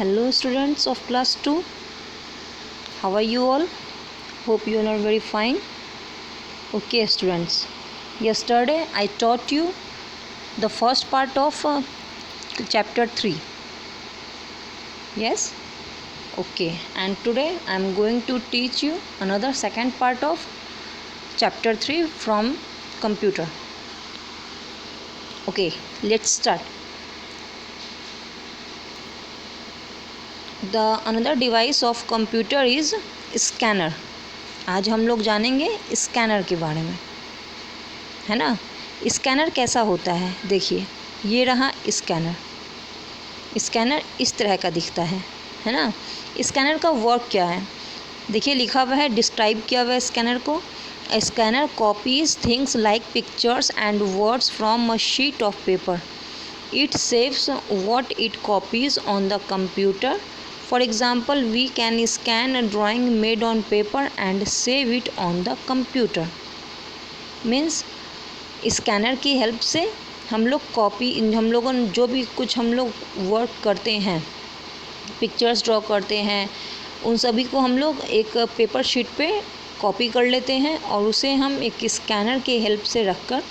Hello students of class 2. How are you all? Hope you all are very fine. Okay students, yesterday I taught you the first part of chapter 3. Yes? Okay, and today I am going to teach you another second part of chapter 3 from computer. Okay, let's start. The another device of computer is scanner. आज हम लोग जानेंगे scanner के बारे में, है ना। Scanner कैसा होता है, देखिए ये रहा स्कैनर। स्कैनर इस तरह का दिखता है ना। स्कैनर का वर्क क्या है, देखिए लिखा हुआ है, डिस्क्राइब किया हुआ है स्कैनर को। Scanner copies things like pictures and words from a sheet of paper. It saves what it copies on the computer. For example, we can scan a drawing made on paper and save it on the computer. Means scanner की help से हम लोगों ने जो भी कुछ हम लोग वर्क करते हैं, पिक्चर्स ड्रॉ करते हैं, उन सभी को हम लोग एक पेपर शीट पे कॉपी कर लेते हैं और उसे हम एक स्कैनर की हेल्प से रखकर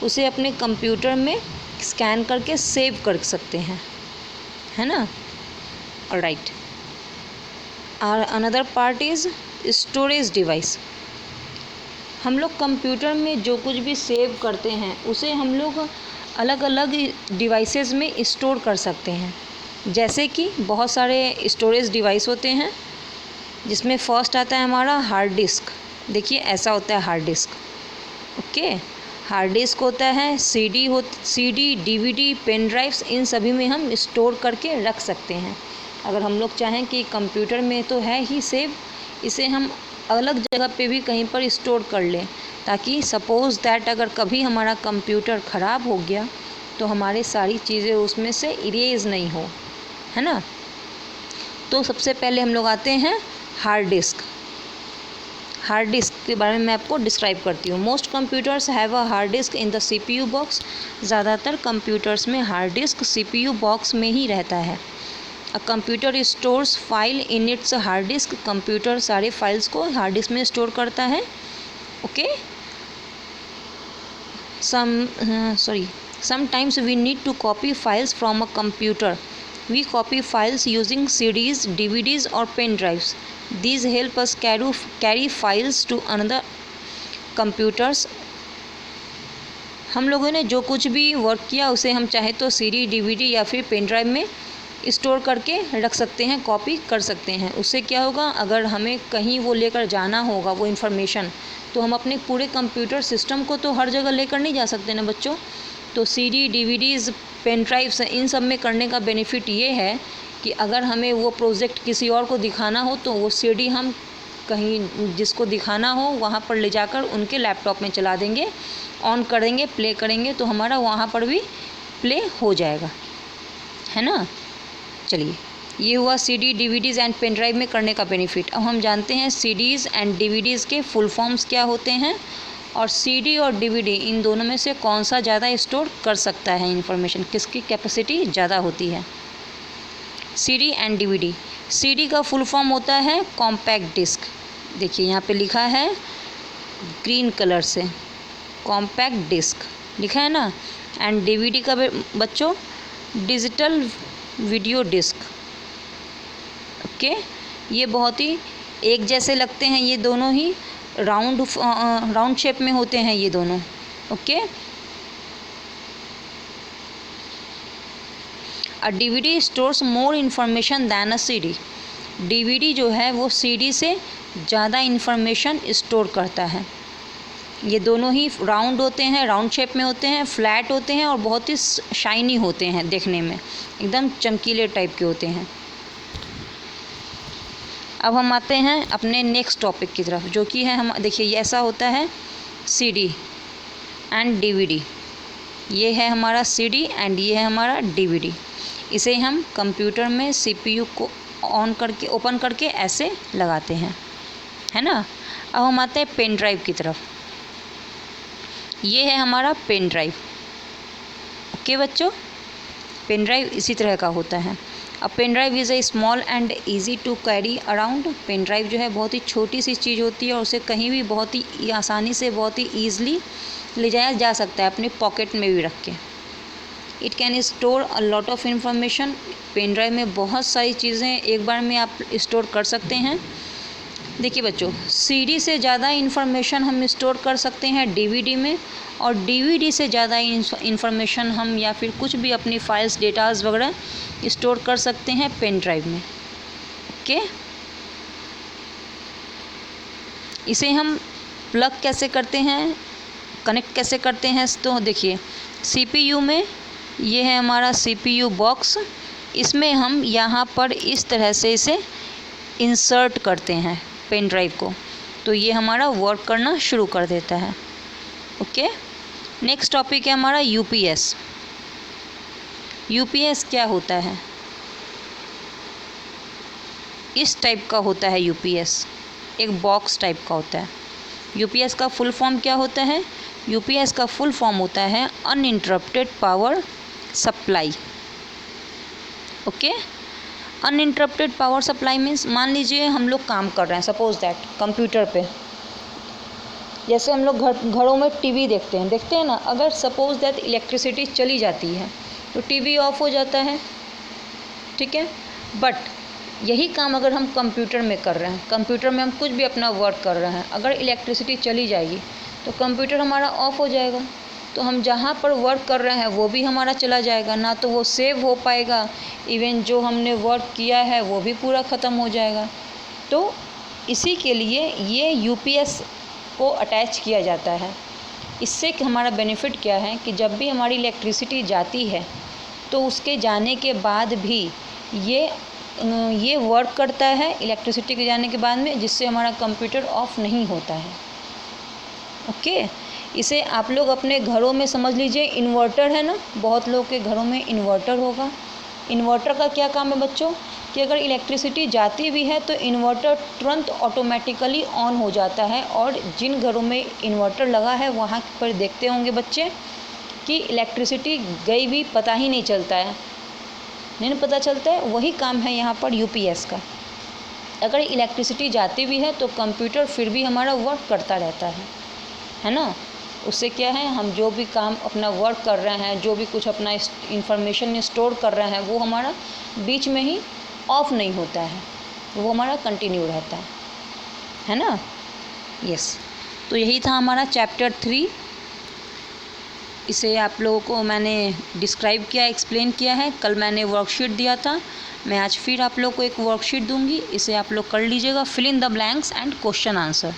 उसे अपने कंप्यूटर में स्कैन करके सेव कर सकते हैं, है ना। ऑलराइट, और another part is storage device. हम लोग कंप्यूटर में जो कुछ भी सेव करते हैं उसे हम लोग अलग अलग डिवाइसेस में स्टोर कर सकते हैं. जैसे कि बहुत सारे स्टोरेज डिवाइस होते हैं, जिसमें फर्स्ट आता है हमारा हार्ड डिस्क. देखिए ऐसा होता है hard disk. Okay, hard disk होता है, सीडी, डीवीडी, पेन ड्राइव्स, इन सभी में हम स्टोर करके रख सकते हैं. अगर हम लोग चाहें कि कंप्यूटर में तो है ही सेव, इसे हम अलग जगह पे भी कहीं पर स्टोर कर लें, ताकि सपोज़ दैट अगर कभी हमारा कंप्यूटर ख़राब हो गया तो हमारी सारी चीज़ें उसमें से इरेज नहीं हो, है ना. तो सबसे पहले हम लोग आते हैं हार्ड डिस्क. हार्ड डिस्क के बारे में मैं आपको डिस्क्राइब करती हूँ. Most computers have a hard disk in the CPU box. ज़्यादातर कंप्यूटर्स में हार्ड डिस्क सीपीयू बॉक्स में ही रहता है. A computer stores file in its hard disk. Computer सारे फाइल्स को हार्ड डिस्क में स्टोर करता है. Okay, sometimes we need to copy files from a computer. We copy files using CDs, DVDs or pen drives. These help us carry files to another computers. हम लोगों ने जो कुछ भी वर्क किया उसे हम चाहे तो CD, DVD या फिर पेन ड्राइव में स्टोर करके रख सकते हैं, कॉपी कर सकते हैं. उससे क्या होगा, अगर हमें कहीं वो लेकर जाना होगा वो इन्फॉर्मेशन, तो हम अपने पूरे कंप्यूटर सिस्टम को तो हर जगह लेकर नहीं जा सकते ना बच्चों. तो CD, DVDs, पेन ड्राइव्स, इन सब में करने का बेनिफिट ये है कि अगर हमें वो प्रोजेक्ट किसी और को दिखाना हो तो वो CD हम कहीं जिसको दिखाना हो वहाँ पर ले जाकर उनके लैपटॉप में चला देंगे, ऑन करेंगे, प्ले करेंगे तो हमारा वहाँ पर भी प्ले हो जाएगा, है ना. चलिए, ये हुआ CD, DVDs and pen drive में करने का बेनिफिट. अब हम जानते हैं CDs एंड DVDs के फुल फॉर्म्स क्या होते हैं, और CD और DVD इन दोनों में से कौन सा ज़्यादा स्टोर कर सकता है इन्फॉर्मेशन, किसकी कैपेसिटी ज़्यादा होती है. CD and DVD. CD का फुल फॉर्म होता है कॉम्पैक्ट डिस्क. देखिए यहाँ पे लिखा है ग्रीन कलर से, कॉम्पैक्ट डिस्क लिखा है ना. एंड DVD का बच्चों डिजिटल वीडियो डिस्क. ओके, ये बहुत ही एक जैसे लगते हैं, ये दोनों ही राउंड शेप में होते हैं ये दोनों. ओके, अ DVD stores more information then अ CD. DVD जो है वो CD से ज़्यादा इन्फॉर्मेशन स्टोर करता है. ये दोनों ही राउंड होते हैं, राउंड शेप में होते हैं, फ्लैट होते हैं और बहुत ही शाइनी होते हैं, देखने में एकदम चमकीले टाइप के होते हैं. अब हम आते हैं अपने नेक्स्ट टॉपिक की तरफ, जो कि है हम देखिए ये ऐसा होता है CD एंड DVD. ये है हमारा CD एंड ये है हमारा DVD. इसे हम कंप्यूटर में CPU को ऑन करके ओपन करके ऐसे लगाते हैं, है ना. अब हम आते हैं पेन ड्राइव की तरफ. ये है हमारा पेन ड्राइव. ओके बच्चों, पेन ड्राइव इसी तरह का होता है। A pen drive is a small and easy to carry around. Pen drive जो है बहुत ही छोटी सी चीज़ होती है और उसे कहीं भी बहुत ही आसानी से बहुत ही ईजिली ले जाया जा सकता है, अपने पॉकेट में भी रख के। It can store a lot of information. Pen drive में बहुत सारी चीज़ें एक बार में आप स्टोर कर सकते हैं। देखिए बच्चों, सीडी से ज़्यादा इन्फॉर्मेशन हम स्टोर कर सकते हैं डीवीडी में, और डीवीडी से ज़्यादा इन्फॉर्मेशन हम या फिर कुछ भी अपनी फाइल्स डेटाज वगैरह स्टोर कर सकते हैं पेन ड्राइव में। ओके, इसे हम प्लग कैसे करते हैं, कनेक्ट कैसे करते हैं, तो देखिए सीपीयू में ये है हमारा सीपीयू बॉक्स। इसमें हम यहाँ पर इस तरह से इसे इंसर्ट करते हैं पेन ड्राइव को, तो ये हमारा वर्क करना शुरू कर देता है। ओके, नेक्स्ट टॉपिक है हमारा यूपीएस। यूपीएस क्या होता है? इस टाइप का होता है यूपीएस, एक बॉक्स टाइप का होता है। यूपीएस का फुल फॉर्म क्या होता है? यूपीएस का फुल फॉर्म होता है uninterrupted power supply. Okay, uninterrupted power supply means, मान लीजिए हम लोग काम कर रहे हैं, सपोज दैट कंप्यूटर पे, जैसे हम लोग घरों में टीवी देखते हैं ना, अगर सपोज दैट इलेक्ट्रिसिटी चली जाती है तो टीवी ऑफ हो जाता है, ठीक है। बट यही काम अगर हम कंप्यूटर में कर रहे हैं, कंप्यूटर में हम कुछ भी अपना वर्क कर रहे हैं, अगर इलेक्ट्रिसिटी चली जाएगी तो कंप्यूटर हमारा ऑफ हो जाएगा, तो हम जहाँ पर वर्क कर रहे हैं वो भी हमारा चला जाएगा, ना तो वो सेव हो पाएगा, इवन जो हमने वर्क किया है वो भी पूरा ख़त्म हो जाएगा। तो इसी के लिए ये यूपीएस को अटैच किया जाता है। इससे हमारा बेनिफिट क्या है कि जब भी हमारी इलेक्ट्रिसिटी जाती है तो उसके जाने के बाद भी ये वर्क करता है इलेक्ट्रिसिटी के जाने के बाद में, जिससे हमारा कंप्यूटर ऑफ नहीं होता है। ओके, इसे आप लोग अपने घरों में समझ लीजिए, इन्वर्टर है ना, बहुत लोग के घरों में इन्वर्टर होगा। इन्वर्टर का क्या काम है बच्चों, कि अगर इलेक्ट्रिसिटी जाती भी है तो इन्वर्टर तुरंत ऑटोमेटिकली ऑन हो जाता है, और जिन घरों में इन्वर्टर लगा है वहाँ पर देखते होंगे बच्चे कि इलेक्ट्रिसिटी गई भी पता ही नहीं चलता है, नहीं पता चलता है। वही काम है यहाँ पर यूपीएस का। अगर इलेक्ट्रिसिटी जाती भी है तो कंप्यूटर फिर भी हमारा वर्क करता रहता है ना। उससे क्या है, हम जो भी काम अपना वर्क कर रहे हैं, जो भी कुछ अपना इंफॉर्मेशन स्टोर कर रहे हैं, वो हमारा बीच में ही ऑफ नहीं होता है, वो हमारा कंटिन्यू रहता है ना। यस, तो यही था हमारा चैप्टर 3। इसे आप लोगों को मैंने डिस्क्राइब किया, एक्सप्लेन किया है। कल मैंने वर्कशीट दिया था, मैं आज फिर आप लोग को एक वर्कशीट दूंगी, इसे आप लोग कर लीजिएगा, fill in the blanks and question answer.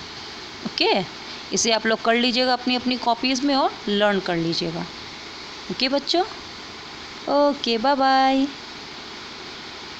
Okay, इसे आप लोग कर लीजिएगा अपनी अपनी कॉपीज़ में और लर्न कर लीजिएगा। ओके बच्चों, ओके, बाय बाय।